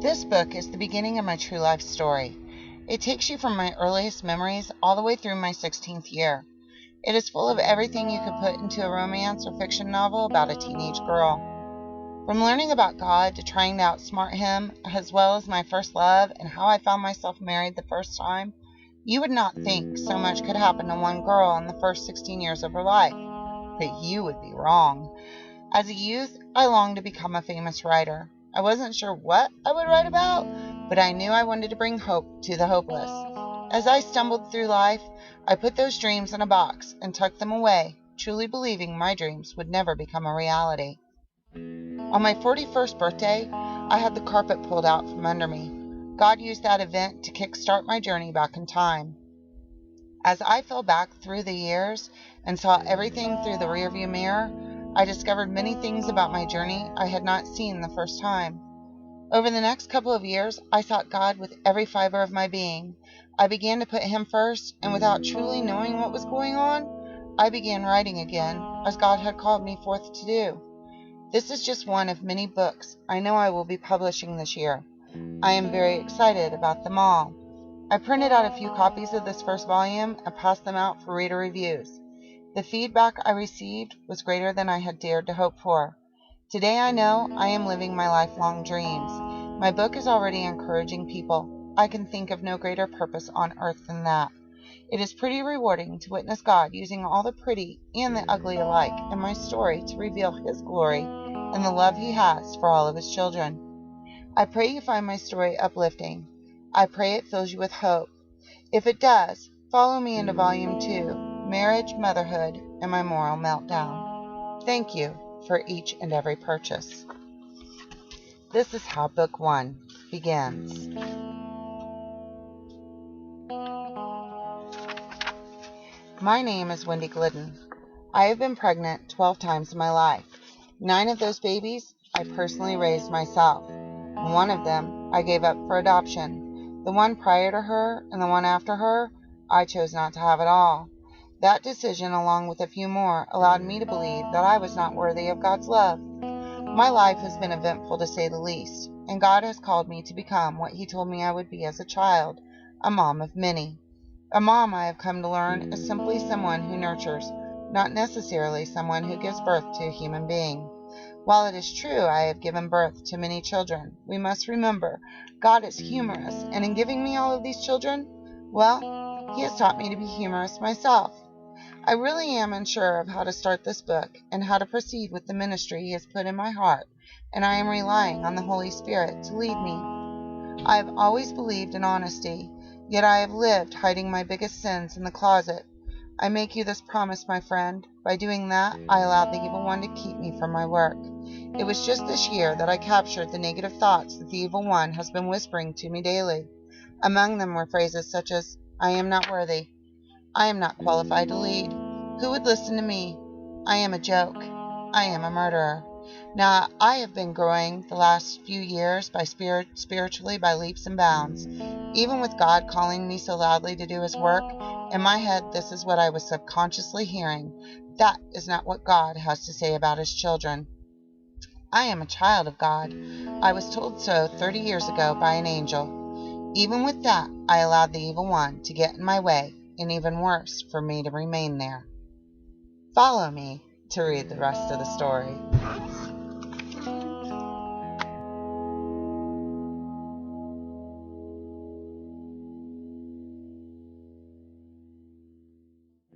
This book is the beginning of my true life story. It takes you from my earliest memories all the way through my 16th year. It is full of everything you could put into a romance or fiction novel about a teenage girl. From learning about God to trying to outsmart him, as well as my first love and how I found myself married the first time, you would not think so much could happen to one girl in the first 16 years of her life. But you would be wrong. As a youth, I longed to become a famous writer. I wasn't sure what I would write about, but I knew I wanted to bring hope to the hopeless. As I stumbled through life, I put those dreams in a box and tucked them away, truly believing my dreams would never become a reality. On my 41st birthday, I had the carpet pulled out from under me. God used that event to kickstart my journey back in time. As I fell back through the years and saw everything through the rearview mirror, I discovered many things about my journey I had not seen the first time. Over the next couple of years, I sought God with every fiber of my being. I began to put him first, and without truly knowing what was going on, I began writing again, as God had called me forth to do. This is just one of many books I know I will be publishing this year. I am very excited about them all. I printed out a few copies of this first volume and passed them out for reader reviews. The feedback I received was greater than I had dared to hope for. Today I know I am living my lifelong dreams. My book is already encouraging people. I can think of no greater purpose on earth than that. It is pretty rewarding to witness God using all the pretty and the ugly alike in my story to reveal his glory and the love he has for all of his children. I pray you find my story uplifting. I pray it fills you with hope. If it does, follow me into Volume 2. Marriage, Motherhood, and My Moral Meltdown. Thank you for each and every purchase. This is how Book 1 begins. My name is Wendy Glidden. I have been pregnant 12 times in my life. 9 of those babies I personally raised myself. One of them I gave up for adoption. The one prior to her and the one after her, I chose not to have at all. That decision, along with a few more, allowed me to believe that I was not worthy of God's love. My life has been eventful to say the least, and God has called me to become what he told me I would be as a child, a mom of many. A mom, I have come to learn, is simply someone who nurtures, not necessarily someone who gives birth to a human being. While it is true I have given birth to many children, we must remember God is humorous, and in giving me all of these children, well, he has taught me to be humorous myself. I really am unsure of how to start this book and how to proceed with the ministry he has put in my heart, and I am relying on the Holy Spirit to lead me. I have always believed in honesty, yet I have lived hiding my biggest sins in the closet. I make you this promise, my friend. By doing that, I allowed the evil one to keep me from my work. It was just this year that I captured the negative thoughts that the evil one has been whispering to me daily. Among them were phrases such as, I am not worthy. I am not qualified to lead. Who would listen to me? I am a joke. I am a murderer. Now, I have been growing the last few years spiritually by leaps and bounds. Even with God calling me so loudly to do his work, in my head this is what I was subconsciously hearing. That is not what God has to say about his children. I am a child of God. I was told so 30 years ago by an angel. Even with that, I allowed the evil one to get in my way, and even worse, for me to remain there. Follow me to read the rest of the story.